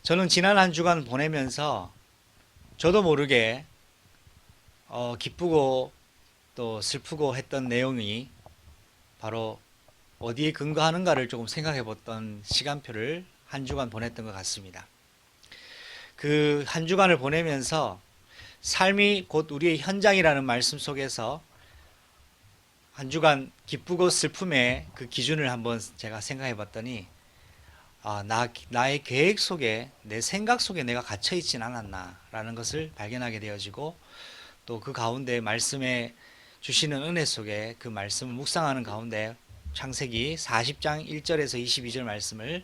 저는 지난 한 주간 보내면서 저도 모르게 기쁘고 또 슬프고 했던 내용이 바로 어디에 근거하는가를 조금 생각해 봤던 시간표를 한 주간 보냈던 것 같습니다. 그 한 주간을 보내면서 삶이 곧 우리의 현장이라는 말씀 속에서 한 주간 기쁘고 슬픔의 그 기준을 한번 제가 생각해 봤더니 나의 계획 속에, 내 생각 속에 내가 갇혀 있진 않았나라는 것을 발견하게 되어지고, 또 그 가운데 말씀에 주시는 은혜 속에 그 말씀을 묵상하는 가운데 창세기 40장 1절에서 22절 말씀을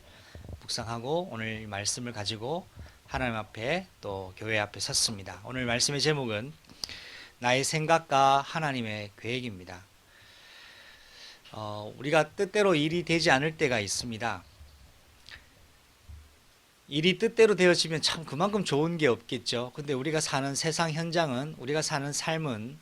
묵상하고 오늘 이 말씀을 가지고 하나님 앞에 또 교회 앞에 섰습니다. 오늘 말씀의 제목은 나의 생각과 하나님의 계획입니다. 우리가 뜻대로 일이 되지 않을 때가 있습니다. 일이 뜻대로 되어지면 참 그만큼 좋은 게 없겠죠. 근데 우리가 사는 세상 현장은, 우리가 사는 삶은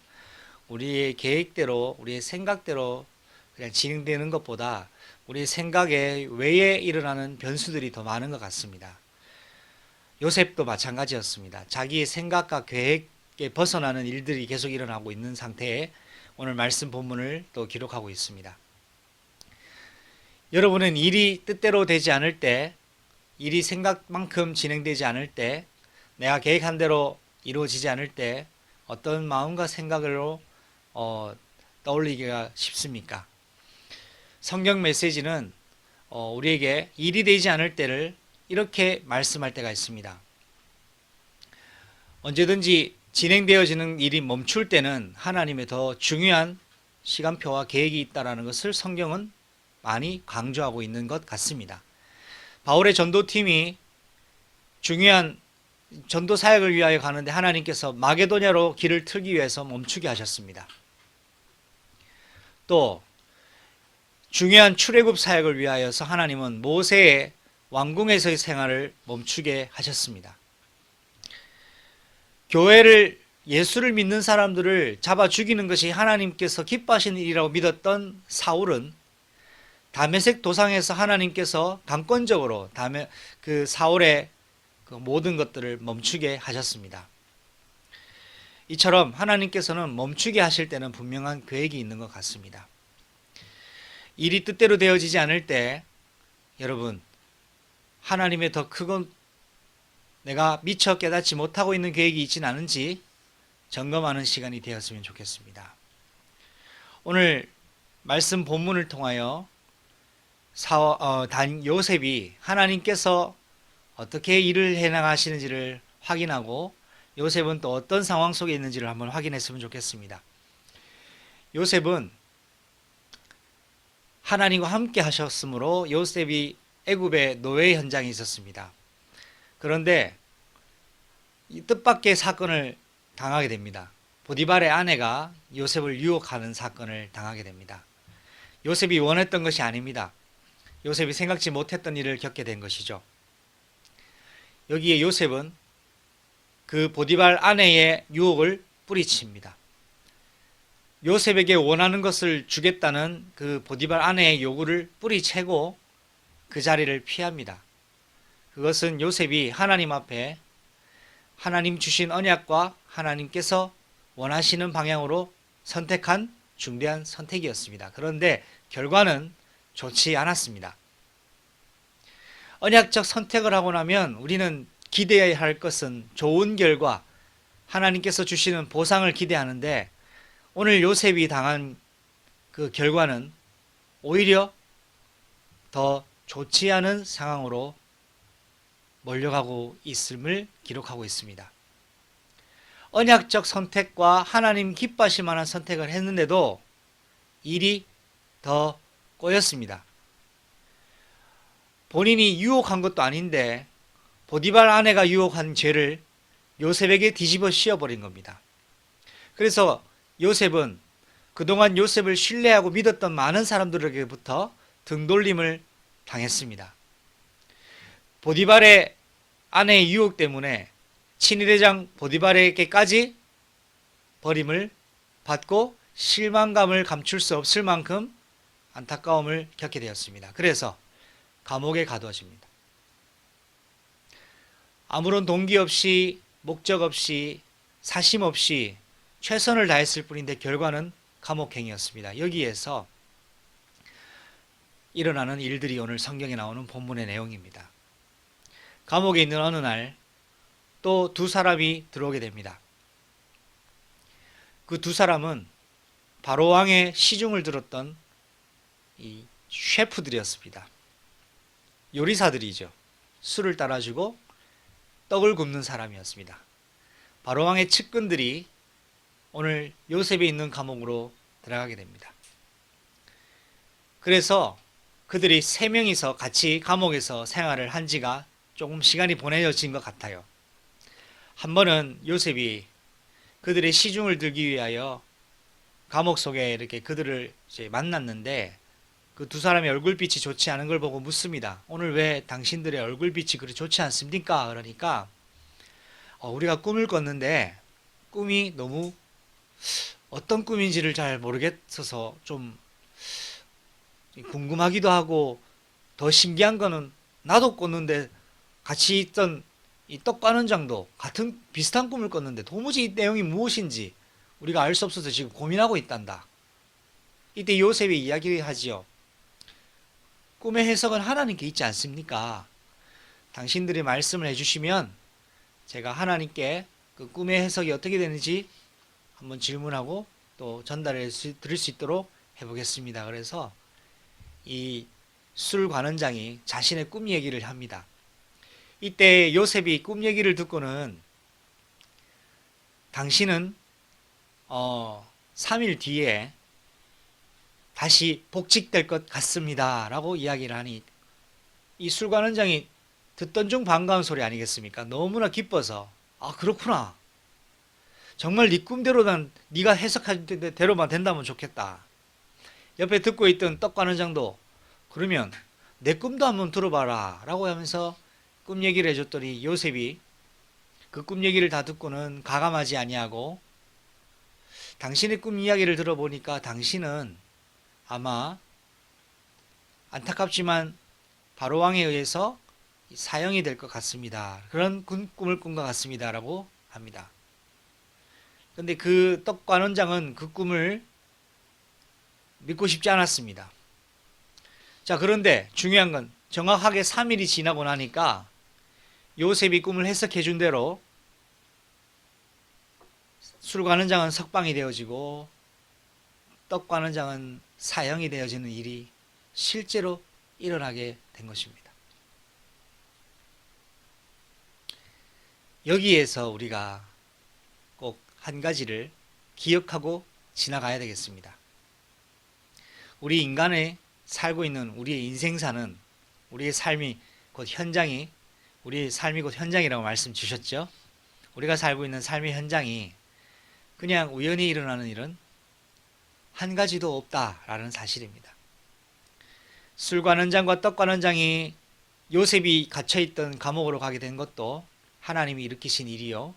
우리의 계획대로, 우리의 생각대로 그냥 진행되는 것보다 우리의 생각에 외에 일어나는 변수들이 더 많은 것 같습니다. 요셉도 마찬가지였습니다. 자기의 생각과 계획에 벗어나는 일들이 계속 일어나고 있는 상태에 오늘 말씀 본문을 또 기록하고 있습니다. 여러분은 일이 뜻대로 되지 않을 때, 일이 생각만큼 진행되지 않을 때, 내가 계획한 대로 이루어지지 않을 때 어떤 마음과 생각으로 떠올리기가 쉽습니까? 성경 메시지는 우리에게 일이 되지 않을 때를 이렇게 말씀할 때가 있습니다. 언제든지 진행되어지는 일이 멈출 때는 하나님의 더 중요한 시간표와 계획이 있다는 것을 성경은 많이 강조하고 있는 것 같습니다. 바울의 전도팀이 중요한 전도 사역을 위하여 가는데 하나님께서 마게도냐로 길을 틀기 위해서 멈추게 하셨습니다. 또 중요한 출애굽 사역을 위하여서 하나님은 모세의 왕궁에서의 생활을 멈추게 하셨습니다. 교회를, 예수를 믿는 사람들을 잡아 죽이는 것이 하나님께서 기뻐하시는 일이라고 믿었던 사울은 다메섹 도상에서 하나님께서 강권적으로 그 사울의 그 모든 것들을 멈추게 하셨습니다. 이처럼 하나님께서는 멈추게 하실 때는 분명한 계획이 있는 것 같습니다. 일이 뜻대로 되어지지 않을 때 여러분, 하나님의 더 크고 내가 미처 깨닫지 못하고 있는 계획이 있지는 않은지 점검하는 시간이 되었으면 좋겠습니다. 오늘 말씀 본문을 통하여 요셉이 하나님께서 어떻게 일을 해나가시는지를 확인하고 요셉은 또 어떤 상황 속에 있는지를 한번 확인했으면 좋겠습니다. 요셉은 하나님과 함께 하셨으므로 요셉이 애굽의 노예 현장에 있었습니다. 그런데 이 뜻밖의 사건을 당하게 됩니다. 보디발의 아내가 요셉을 유혹하는 사건을 당하게 됩니다. 요셉이 원했던 것이 아닙니다. 요셉이 생각지 못했던 일을 겪게 된 것이죠. 여기에 요셉은 그 보디발 아내의 유혹을 뿌리칩니다. 요셉에게 원하는 것을 주겠다는 그 보디발 아내의 요구를 뿌리채고 그 자리를 피합니다. 그것은 요셉이 하나님 앞에 하나님 주신 언약과 하나님께서 원하시는 방향으로 선택한 중대한 선택이었습니다. 그런데 결과는 좋지 않았습니다. 언약적 선택을 하고 나면 우리는 기대해야 할 것은 좋은 결과, 하나님께서 주시는 보상을 기대하는데 오늘 요셉이 당한 그 결과는 오히려 더 좋지 않은 상황으로 몰려가고 있음을 기록하고 있습니다. 언약적 선택과 하나님 기뻐하실 만한 선택을 했는데도 일이 더 꼬였습니다. 본인이 유혹한 것도 아닌데 보디발 아내가 유혹한 죄를 요셉에게 뒤집어 씌워버린 겁니다. 그래서 요셉은 그동안 요셉을 신뢰하고 믿었던 많은 사람들에게부터 등돌림을 당했습니다. 보디발의 아내의 유혹 때문에 친위대장 보디발에게까지 버림을 받고 실망감을 감출 수 없을 만큼 안타까움을 겪게 되었습니다. 그래서 감옥에 가두어집니다. 아무런 동기 없이, 목적 없이, 사심 없이 최선을 다했을 뿐인데 결과는 감옥행이었습니다. 여기에서 일어나는 일들이 오늘 성경에 나오는 본문의 내용입니다. 감옥에 있는 어느 날 또 두 사람이 들어오게 됩니다. 그 두 사람은 바로 왕의 시중을 들었던 이 셰프들이었습니다. 요리사들이죠. 술을 따라주고 떡을 굽는 사람이었습니다. 바로 왕의 측근들이 오늘 요셉이 있는 감옥으로 들어가게 됩니다. 그래서 그들이 세 명이서 같이 감옥에서 생활을 한 지가 조금 시간이 보내진 것 같아요. 한 번은 요셉이 그들의 시중을 들기 위하여 감옥 속에 이렇게 그들을 이제 만났는데 그 두 사람의 얼굴빛이 좋지 않은 걸 보고 묻습니다. 오늘 왜 당신들의 얼굴빛이 그리 좋지 않습니까? 그러니까 우리가 꿈을 꿨는데 꿈이 너무 어떤 꿈인지를 잘 모르겠어서 좀 궁금하기도 하고, 더 신기한 거는 나도 꿨는데 같이 있던 이 떡관원장도 같은 비슷한 꿈을 꿨는데 도무지 이 내용이 무엇인지 우리가 알 수 없어서 지금 고민하고 있단다. 이때 요셉이 이야기하지요. 꿈의 해석은 하나님께 있지 않습니까? 당신들이 말씀을 해주시면 제가 하나님께 그 꿈의 해석이 어떻게 되는지 한번 질문하고 또 전달해 드릴 수 있도록 해보겠습니다. 그래서 이 술 관원장이 자신의 꿈 얘기를 합니다. 이때 요셉이 꿈 얘기를 듣고는 당신은 3일 뒤에 다시 복직될 것 같습니다 라고 이야기를 하니 이 술 관원장이 듣던 중 반가운 소리 아니겠습니까? 너무나 기뻐서 그렇구나, 정말 네 꿈대로 네가 해석할 대로만 된다면 좋겠다. 옆에 듣고 있던 떡 관원장도 그러면 내 꿈도 한번 들어봐라 라고 하면서 꿈 얘기를 해줬더니 요셉이 그 꿈 얘기를 다 듣고는 가감하지 아니하고, 당신의 꿈 이야기를 들어보니까 당신은 아마 안타깝지만 바로왕에 의해서 사형이 될 것 같습니다. 그런 꿈을 꾼 것 같습니다 라고 합니다. 근데 그 떡관원장은 그 꿈을 믿고 싶지 않았습니다. 자, 그런데 중요한 건 정확하게 3일이 지나고 나니까 요셉이 꿈을 해석해 준 대로 술관원장은 석방이 되어지고 떡관원장은 사형이 되어지는 일이 실제로 일어나게 된 것입니다. 여기에서 우리가 꼭 한 가지를 기억하고 지나가야 되겠습니다. 우리 인간의 살고 있는 우리의 인생사는, 우리의 삶이 곧 현장이, 우리의 삶이 곧 현장이라고 말씀 주셨죠. 우리가 살고 있는 삶의 현장이 그냥 우연히 일어나는 일은 한 가지도 없다라는 사실입니다. 술관원장과 떡관원장이 요셉이 갇혀있던 감옥으로 가게 된 것도 하나님이 일으키신 일이요,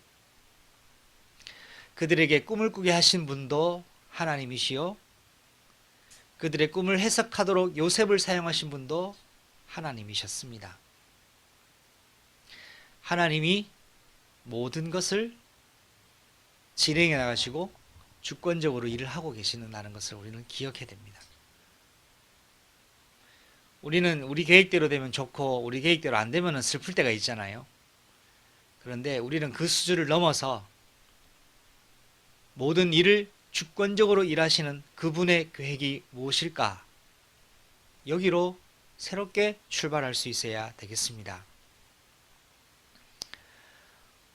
그들에게 꿈을 꾸게 하신 분도 하나님이시요, 그들의 꿈을 해석하도록 요셉을 사용하신 분도 하나님이셨습니다. 하나님이 모든 것을 진행해 나가시고 주권적으로 일을 하고 계시는다는 것을 우리는 기억해야 됩니다. 우리는 우리 계획대로 되면 좋고 우리 계획대로 안 되면 슬플 때가 있잖아요. 그런데 우리는 그 수준을 넘어서 모든 일을 주권적으로 일하시는 그분의 계획이 무엇일까? 여기로 새롭게 출발할 수 있어야 되겠습니다.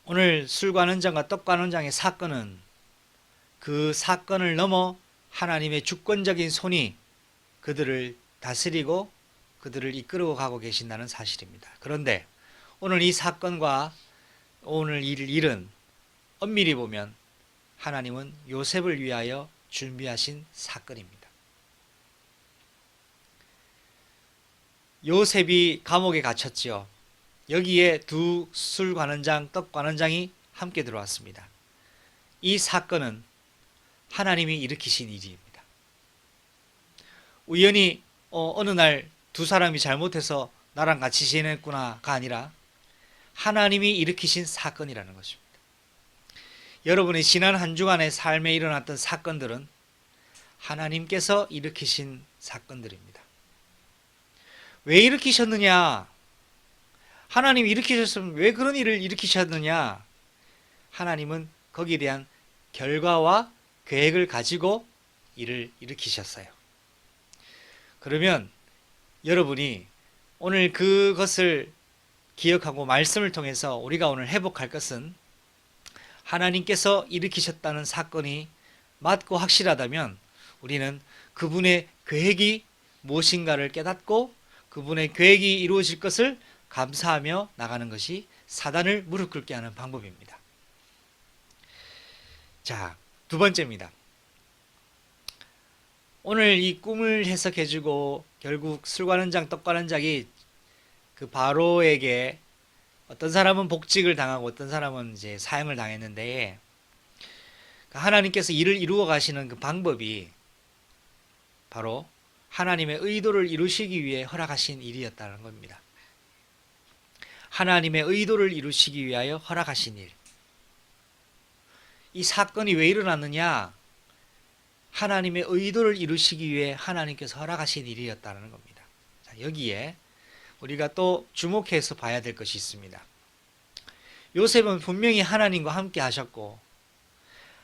오늘 술관원장과 떡관원장의 사건은 그 사건을 넘어 하나님의 주권적인 손이 그들을 다스리고 그들을 이끌어 가고 계신다는 사실입니다. 그런데 오늘 이 사건과 오늘 이 일은 엄밀히 보면 하나님은 요셉을 위하여 준비하신 사건입니다. 요셉이 감옥에 갇혔지요. 여기에 두 술관원장, 떡관원장이 함께 들어왔습니다. 이 사건은 하나님이 일으키신 일입니다. 우연히 어느 날 두 사람이 잘못해서 나랑 같이 지냈구나가 아니라 하나님이 일으키신 사건이라는 것입니다. 여러분의 지난 한 주간의 삶에 일어났던 사건들은 하나님께서 일으키신 사건들입니다. 왜 일으키셨느냐? 하나님이 일으키셨으면 왜 그런 일을 일으키셨느냐? 하나님은 거기에 대한 결과와 계획을 가지고 일을 일으키셨어요. 그러면 여러분이 오늘 그것을 기억하고 말씀을 통해서 우리가 오늘 회복할 것은 하나님께서 일으키셨다는 사건이 맞고 확실하다면 우리는 그분의 계획이 무엇인가를 깨닫고 그분의 계획이 이루어질 것을 감사하며 나가는 것이 사단을 무릎 꿇게 하는 방법입니다. 자, 두 번째입니다. 오늘 이 꿈을 해석해주고 결국 술관원 장, 떡관원 장이 그 바로에게 어떤 사람은 복직을 당하고 어떤 사람은 이제 사형을 당했는데 하나님께서 일을 이루어 가시는 그 방법이 바로 하나님의 의도를 이루시기 위해 허락하신 일이었다는 겁니다. 하나님의 의도를 이루시기 위하여 허락하신 일. 이 사건이 왜 일어났느냐? 하나님의 의도를 이루시기 위해 하나님께서 허락하신 일이었다는 겁니다. 자, 여기에 우리가 또 주목해서 봐야 될 것이 있습니다. 요셉은 분명히 하나님과 함께 하셨고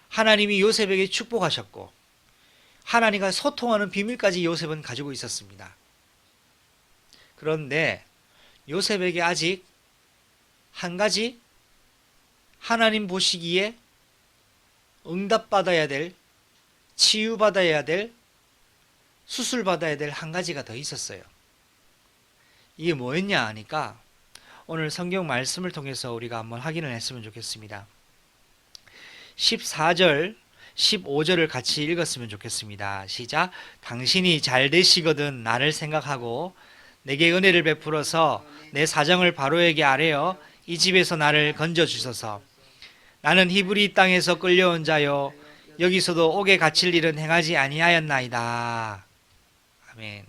하나님이 요셉에게 축복하셨고 하나님과 소통하는 비밀까지 요셉은 가지고 있었습니다. 그런데 요셉에게 아직 한 가지 하나님 보시기에 응답받아야 될, 치유받아야 될, 수술받아야 될 한 가지가 더 있었어요. 이게 뭐였냐 하니까 오늘 성경 말씀을 통해서 우리가 한번 확인을 했으면 좋겠습니다. 14절, 15절을 같이 읽었으면 좋겠습니다. 시작. 당신이 잘 되시거든 나를 생각하고 내게 은혜를 베풀어서 내 사정을 바로에게 아뢰어 이 집에서 나를 건져주소서. 나는 히브리 땅에서 끌려온 자요 여기서도 옥에 갇힐 일은 행하지 아니하였나이다. 아멘.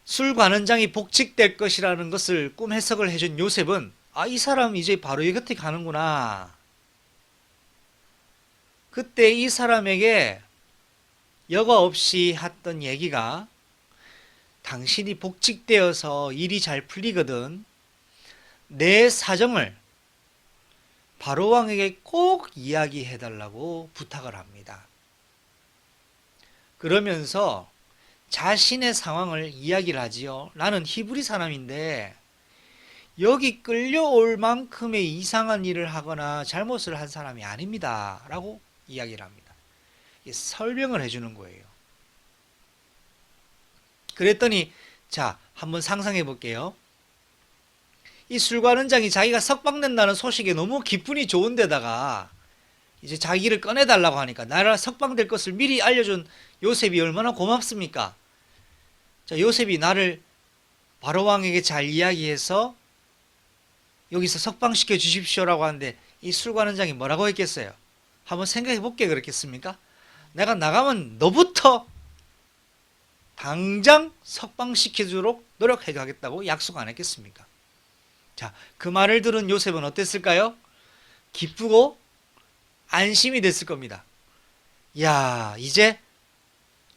술관원장이 복직될 것이라는 것을 꿈 해석을 해준 요셉은 이 사람 이제 바로의 곁에 가는구나. 그때 이 사람에게 여과 없이 했던 얘기가 당신이 복직되어서 일이 잘 풀리거든 내 사정을 바로왕에게 꼭 이야기해달라고 부탁을 합니다. 그러면서 자신의 상황을 이야기를 하지요. 나는 히브리 사람인데 여기 끌려올 만큼의 이상한 일을 하거나 잘못을 한 사람이 아닙니다 라고 이야기를 합니다. 설명을 해주는 거예요. 그랬더니 자 한번 상상해 볼게요. 이 술관원장이 자기가 석방된다는 소식에 너무 기분이 좋은데다가 이제 자기를 꺼내달라고 하니까 나라 석방될 것을 미리 알려준 요셉이 얼마나 고맙습니까? 자, 요셉이 나를 바로왕에게 잘 이야기해서 여기서 석방시켜 주십시오라고 하는데 이 술관원장이 뭐라고 했겠어요? 한번 생각해 볼게 그랬겠습니까? 내가 나가면 너부터 당장 석방시켜주도록 노력해 가겠다고 약속 안 했겠습니까? 자, 그 말을 들은 요셉은 어땠을까요? 기쁘고 안심이 됐을 겁니다. 야, 이제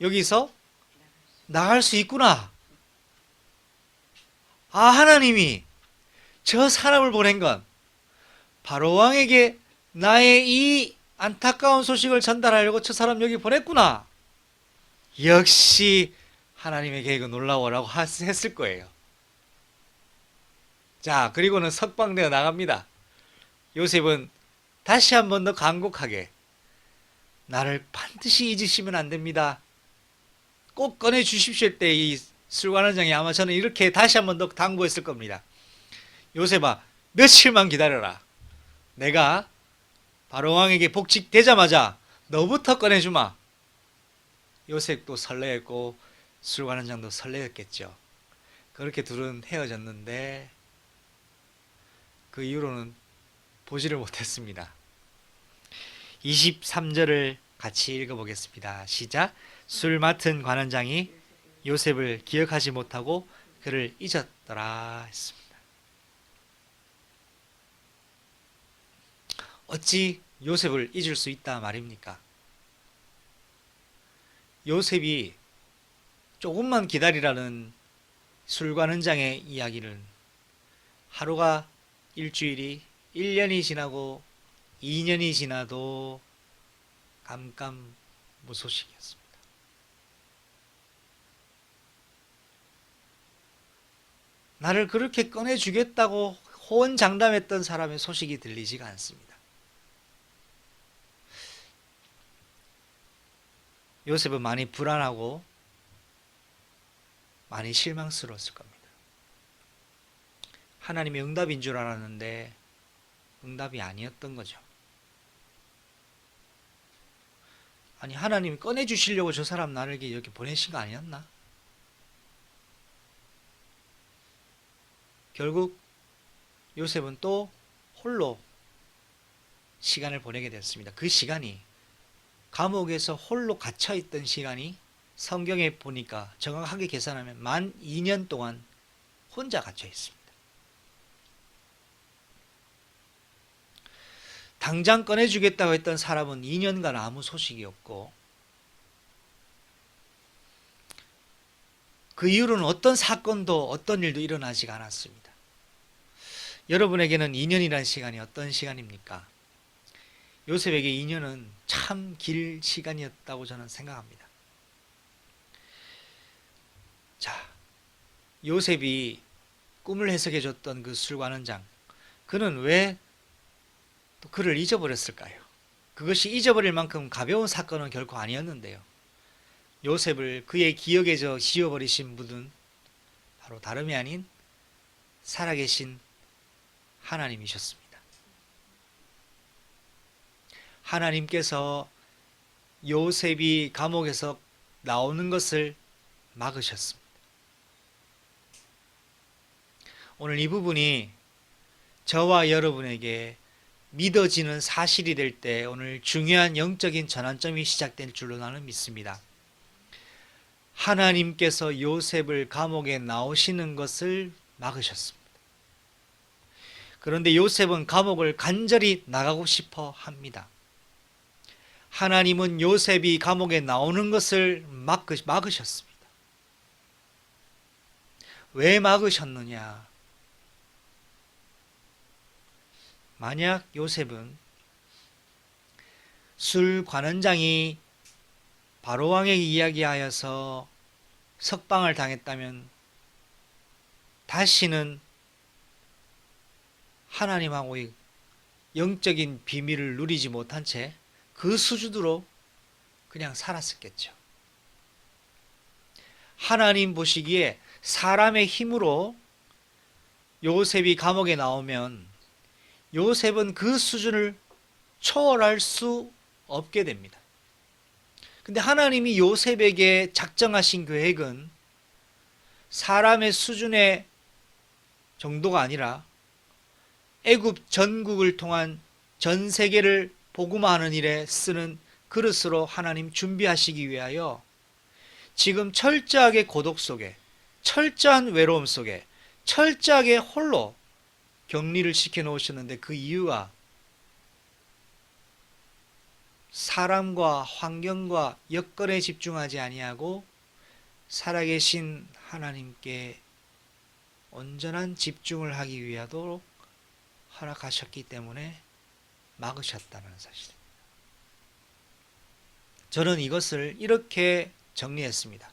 여기서 나갈 수 있구나. 하나님이 저 사람을 보낸 건 바로왕에게 나의 이 안타까운 소식을 전달하려고 저 사람 여기 보냈구나. 역시 하나님의 계획은 놀라워라고 했을 거예요. 자, 그리고는 석방되어 나갑니다. 요셉은 다시 한 번 더 간곡하게 나를 반드시 잊으시면 안 됩니다. 꼭 꺼내 주십시오 때 이 술관원장이 아마 저는 이렇게 다시 한 번 더 당부했을 겁니다. 요셉아, 며칠만 기다려라. 내가 바로왕에게 복직되자마자 너부터 꺼내주마. 요셉도 설레었고 술관원장도 설레었겠죠. 그렇게 둘은 헤어졌는데 그 이후로는 보지를 못했습니다. 23절을 같이 읽어보겠습니다. 시작. 술 맡은 관원장이 요셉을 기억하지 못하고 그를 잊었더라 했습니다. 어찌 요셉을 잊을 수 있다 말입니까? 요셉이 조금만 기다리라는 술관원장의 이야기를 하루가 일주일이 1년이 지나고 2년이 지나도 깜깜무소식이었습니다. 나를 그렇게 꺼내주겠다고 호언장담했던 사람의 소식이 들리지가 않습니다. 요셉은 많이 불안하고 많이 실망스러웠을 겁니다. 하나님의 응답인 줄 알았는데 응답이 아니었던 거죠. 아니, 하나님이 꺼내주시려고 저 사람 나를 이렇게 보내신 거 아니었나? 결국 요셉은 또 홀로 시간을 보내게 됐습니다. 그 시간이, 감옥에서 홀로 갇혀있던 시간이 성경에 보니까 정확하게 계산하면 만 2년 동안 혼자 갇혀 있습니다. 당장 꺼내주겠다고 했던 사람은 2년간 아무 소식이 없고, 그 이후로는 어떤 사건도 어떤 일도 일어나지가 않았습니다. 여러분에게는 2년이라는 시간이 어떤 시간입니까? 요셉에게 2년은 참 길 시간이었다고 저는 생각합니다. 자, 요셉이 꿈을 해석해 줬던 그 술관원장, 그는 왜 또 그를 잊어버렸을까요? 그것이 잊어버릴 만큼 가벼운 사건은 결코 아니었는데요. 요셉을 그의 기억에서 지워버리신 분은 바로 다름이 아닌 살아계신 하나님이셨습니다. 하나님께서 요셉이 감옥에서 나오는 것을 막으셨습니다. 오늘 이 부분이 저와 여러분에게 믿어지는 사실이 될 때 오늘 중요한 영적인 전환점이 시작될 줄로 나는 믿습니다. 하나님께서 요셉을 감옥에 나오시는 것을 막으셨습니다. 그런데 요셉은 감옥을 간절히 나가고 싶어 합니다. 하나님은 요셉이 감옥에 나오는 것을 막으셨습니다. 왜 막으셨느냐? 만약 요셉은 술관원장이 바로왕에게 이야기하여서 석방을 당했다면 다시는 하나님하고의 영적인 비밀을 누리지 못한 채 그 수준으로 그냥 살았었겠죠. 하나님 보시기에 사람의 힘으로 요셉이 감옥에 나오면 요셉은 그 수준을 초월할 수 없게 됩니다. 근데 하나님이 요셉에게 작정하신 계획은 사람의 수준의 정도가 아니라 애굽 전국을 통한 전 세계를 복음화하는 일에 쓰는 그릇으로 하나님 준비하시기 위하여 지금 철저하게 고독 속에, 철저한 외로움 속에, 철저하게 홀로 격리를 시켜놓으셨는데, 그 이유가 사람과 환경과 여건에 집중하지 아니하고 살아계신 하나님께 온전한 집중을 하기 위하도록 허락하셨기 때문에 막으셨다는 사실입니다. 저는 이것을 이렇게 정리했습니다.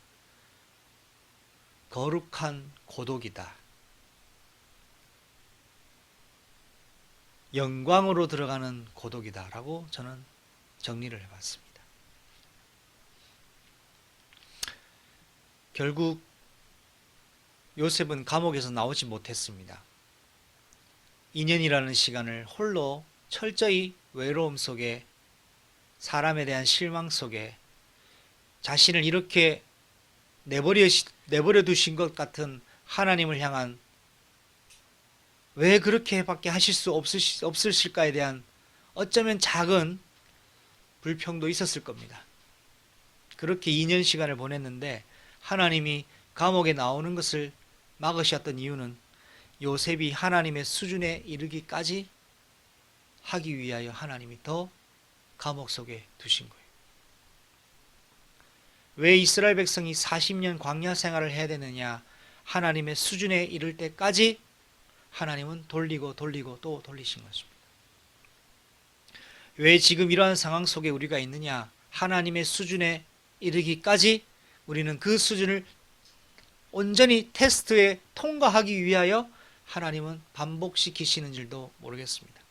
거룩한 고독이다. 영광으로 들어가는 고독이다 라고 저는 정리를 해봤습니다. 결국 요셉은 감옥에서 나오지 못했습니다. 2년이라는 시간을 홀로 철저히 외로움 속에, 사람에 대한 실망 속에 자신을 이렇게 내버려 두신 것 같은 하나님을 향한, 왜 그렇게밖에 하실 수 없으실까에 대한 어쩌면 작은 불평도 있었을 겁니다. 그렇게 2년 시간을 보냈는데 하나님이 감옥에 나오는 것을 막으셨던 이유는 요셉이 하나님의 수준에 이르기까지 하기 위하여 하나님이 더 감옥 속에 두신 거예요. 왜 이스라엘 백성이 40년 광야 생활을 해야 되느냐? 하나님의 수준에 이를 때까지 하나님은 돌리고 또 돌리신 것입니다. 왜 지금 이러한 상황 속에 우리가 있느냐? 하나님의 수준에 이르기까지 우리는 그 수준을 온전히 테스트에 통과하기 위하여 하나님은 반복시키시는 줄도 모르겠습니다.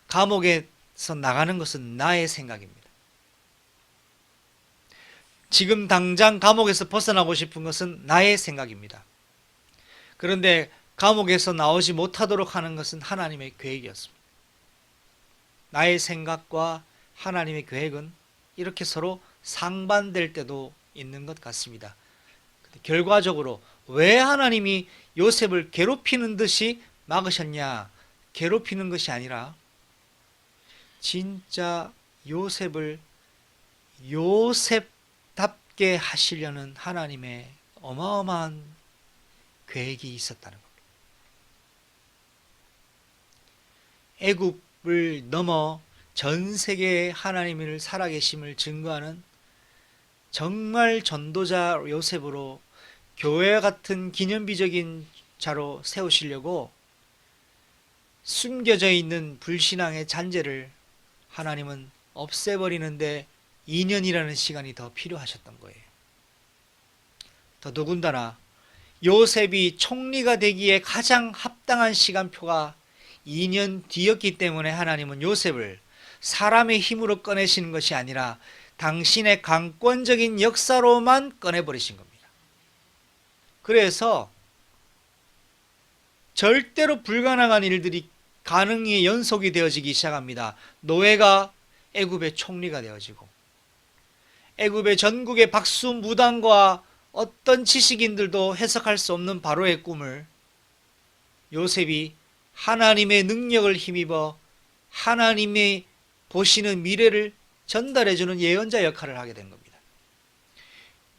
감옥에서 나가는 것은 나의 생각입니다. 지금 당장 감옥에서 벗어나고 싶은 것은 나의 생각입니다. 그런데 감옥에서 나오지 못하도록 하는 것은 하나님의 계획이었습니다. 나의 생각과 하나님의 계획은 이렇게 서로 상반될 때도 있는 것 같습니다. 결과적으로 왜 하나님이 요셉을 괴롭히는 듯이 막으셨냐? 괴롭히는 것이 아니라 진짜 요셉을 요셉답게 하시려는 하나님의 어마어마한 계획이 있었다는 겁니다. 애굽을 넘어 전 세계에 하나님을 살아계심을 증거하는 정말 전도자 요셉으로 교회 같은 기념비적인 자로 세우시려고 숨겨져 있는 불신앙의 잔재를 하나님은 없애버리는데 2년이라는 시간이 더 필요하셨던 거예요. 더더군다나 요셉이 총리가 되기에 가장 합당한 시간표가 2년 뒤였기 때문에 하나님은 요셉을 사람의 힘으로 꺼내시는 것이 아니라 당신의 강권적인 역사로만 꺼내버리신 겁니다. 그래서 절대로 불가능한 일들이 가능히 연속이 되어지기 시작합니다. 노예가 애굽의 총리가 되어지고, 애굽의 전국의 박수무당과 어떤 지식인들도 해석할 수 없는 바로의 꿈을 요셉이 하나님의 능력을 힘입어 하나님이 보시는 미래를 전달해주는 예언자 역할을 하게 된 겁니다.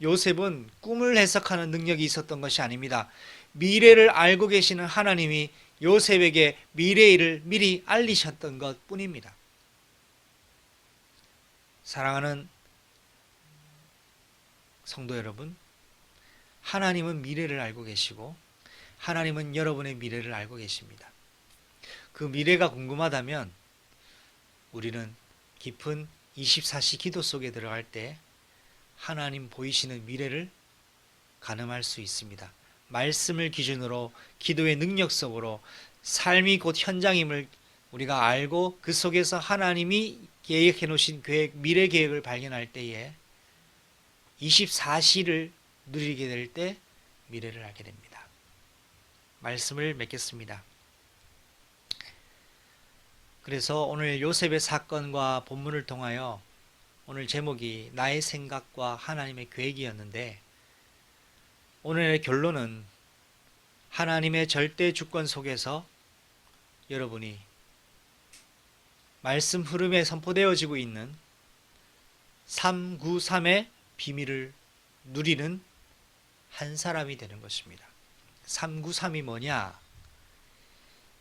요셉은 꿈을 해석하는 능력이 있었던 것이 아닙니다. 미래를 알고 계시는 하나님이 요셉에게 미래일을 미리 알리셨던 것 뿐입니다. 사랑하는 성도 여러분, 하나님은 미래를 알고 계시고 하나님은 여러분의 미래를 알고 계십니다. 그 미래가 궁금하다면 우리는 깊은 24시 기도 속에 들어갈 때 하나님 보이시는 미래를 가늠할 수 있습니다. 말씀을 기준으로 기도의 능력 속으로 삶이 곧 현장임을 우리가 알고 그 속에서 하나님이 계획해 놓으신 계획, 미래 계획을 발견할 때에 24시를 누리게 될 때 미래를 알게 됩니다. 말씀을 맺겠습니다. 그래서 오늘 요셉의 사건과 본문을 통하여 오늘 제목이 나의 생각과 하나님의 계획이었는데, 오늘의 결론은 하나님의 절대 주권 속에서 여러분이 말씀 흐름에 선포되어지고 있는 393의 비밀을 누리는 한 사람이 되는 것입니다. 393이 뭐냐?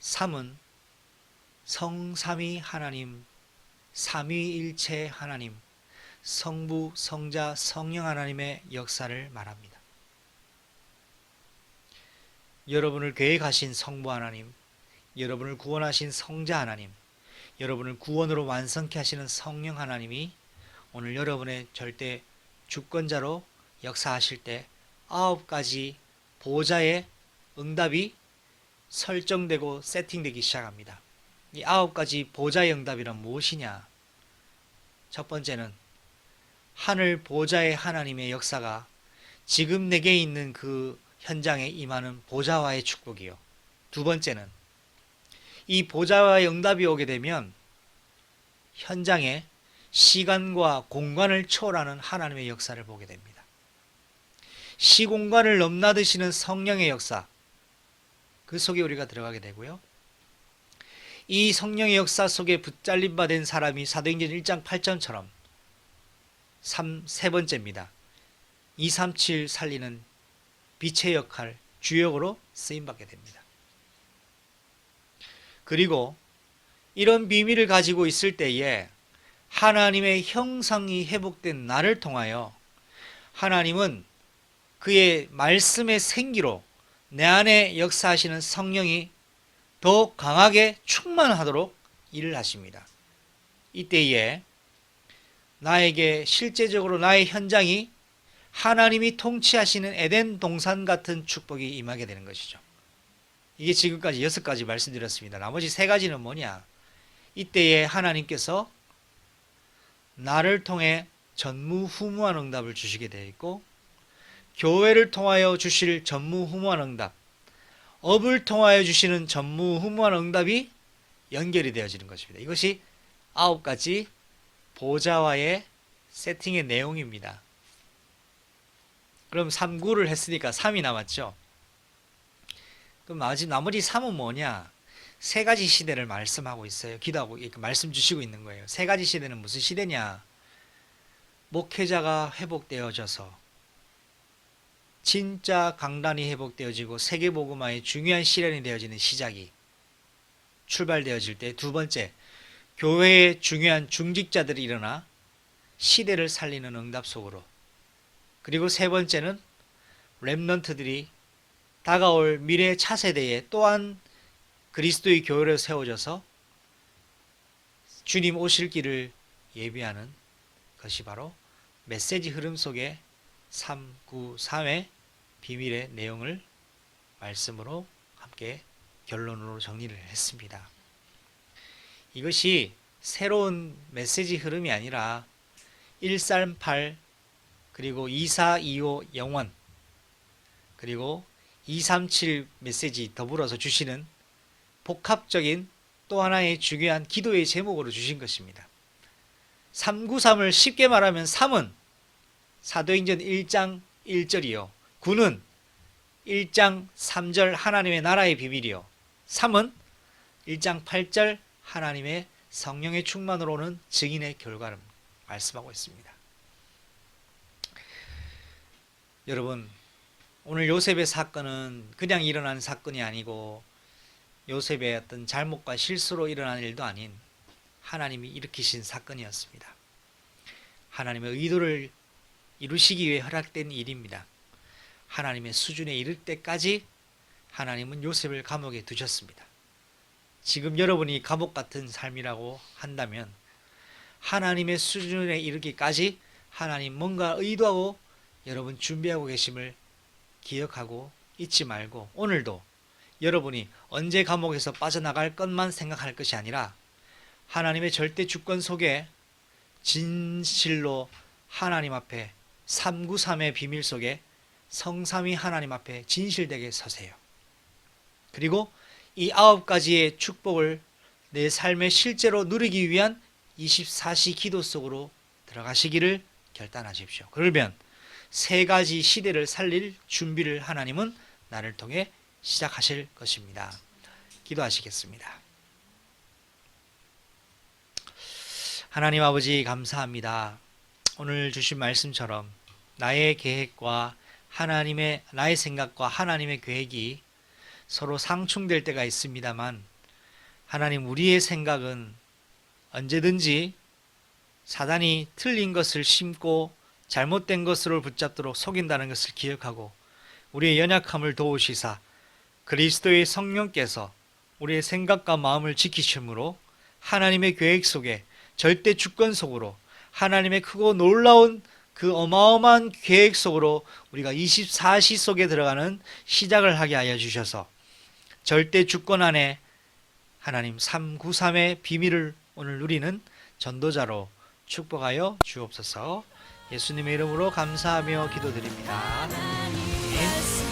3은 성삼위 하나님, 삼위일체 하나님, 성부, 성자, 성령 하나님의 역사를 말합니다. 여러분을 계획하신 성부 하나님, 여러분을 구원하신 성자 하나님, 여러분을 구원으로 완성케 하시는 성령 하나님이 오늘 여러분의 절대 주권자로 역사하실 때 9가지 보좌의 응답이 설정되고 세팅되기 시작합니다. 이 9가지 보좌의 응답이란 무엇이냐? 첫 번째는 하늘 보좌의 하나님의 역사가 지금 내게 있는 그 현장에 임하는 보좌와의 축복이요. 두 번째는 이 보좌와의 응답이 오게 되면 현장에 시간과 공간을 초월하는 하나님의 역사를 보게 됩니다. 시공간을 넘나드시는 성령의 역사, 그 속에 우리가 들어가게 되고요. 이 성령의 역사 속에 붙잘림 받은 사람이 사도행전 1장 8절처럼 세 번째입니다. 237 살리는 빛의 역할, 주역으로 쓰임받게 됩니다. 그리고 이런 비밀을 가지고 있을 때에 하나님의 형상이 회복된 나를 통하여 하나님은 그의 말씀의 생기로 내 안에 역사하시는 성령이 더 강하게 충만하도록 일을 하십니다. 이때에 나에게 실제적으로 나의 현장이 하나님이 통치하시는 에덴 동산 같은 축복이 임하게 되는 것이죠. 이게 지금까지 6가지 말씀드렸습니다. 나머지 3가지는 뭐냐? 이때에 하나님께서 나를 통해 전무후무한 응답을 주시게 되어 있고, 교회를 통하여 주실 전무후무한 응답, 업을 통하여 주시는 전무후무한 응답이 연결이 되어지는 것입니다. 이것이 9가지 보좌와의 세팅의 내용입니다. 그럼 3구를 했으니까 3이 남았죠. 그럼 나머지 3은 뭐냐? 3가지 시대를 말씀하고 있어요. 기도하고 말씀 주시고 있는 거예요. 3가지 시대는 무슨 시대냐? 목회자가 회복되어져서 진짜 강단이 회복되어지고 세계복음화의 중요한 시련이 되어지는 시작이 출발되어질 때, 2번째, 교회의 중요한 중직자들이 일어나 시대를 살리는 응답 속으로, 그리고 3번째는 렘넌트들이 다가올 미래 차세대에 또한 그리스도의 교회로 세워져서 주님 오실 길을 예비하는 것이 바로 메시지 흐름 속에 3, 9, 3의 비밀의 내용을 말씀으로 함께 결론으로 정리를 했습니다. 이것이 새로운 메시지 흐름이 아니라 138, 그리고 24, 25 영원, 그리고 237 메시지 더불어서 주시는 복합적인 또 하나의 중요한 기도의 제목으로 주신 것입니다. 393을 쉽게 말하면 3은 사도행전 1장 1절이요, 9는 1장 3절 하나님의 나라의 비밀이요, 3은 1장 8절 하나님의 성령의 충만으로 오는 증인의 결과를 말씀하고 있습니다. 여러분, 오늘 요셉의 사건은 그냥 일어난 사건이 아니고 요셉의 어떤 잘못과 실수로 일어난 일도 아닌 하나님이 일으키신 사건이었습니다. 하나님의 의도를 이루시기 위해 허락된 일입니다. 하나님의 수준에 이를 때까지 하나님은 요셉을 감옥에 두셨습니다. 지금 여러분이 감옥 같은 삶이라고 한다면 하나님의 수준에 이르기까지 하나님 뭔가 의도하고 여러분 준비하고 계심을 기억하고 잊지 말고, 오늘도 여러분이 언제 감옥에서 빠져나갈 것만 생각할 것이 아니라 하나님의 절대 주권 속에 진실로 하나님 앞에 393의 비밀 속에 성삼위 하나님 앞에 진실되게 서세요. 그리고 이 9가지의 축복을 내 삶에 실제로 누리기 위한 24시 기도 속으로 들어가시기를 결단하십시오. 그러면 3가지 시대를 살릴 준비를 하나님은 나를 통해 시작하실 것입니다. 기도하시겠습니다. 하나님 아버지, 감사합니다. 오늘 주신 말씀처럼 나의 계획과 나의 생각과 하나님의 계획이 서로 상충될 때가 있습니다만, 하나님, 우리의 생각은 언제든지 사단이 틀린 것을 심고 잘못된 것으로 붙잡도록 속인다는 것을 기억하고 우리의 연약함을 도우시사 그리스도의 성령께서 우리의 생각과 마음을 지키심으로 하나님의 계획 속에 절대 주권 속으로 하나님의 크고 놀라운 그 어마어마한 계획 속으로 우리가 24시 속에 들어가는 시작을 하게 하여 주셔서 절대 주권 안에 하나님 393의 비밀을 오늘 누리는 전도자로 축복하여 주옵소서. 예수님의 이름으로 감사하며 기도드립니다. 아멘.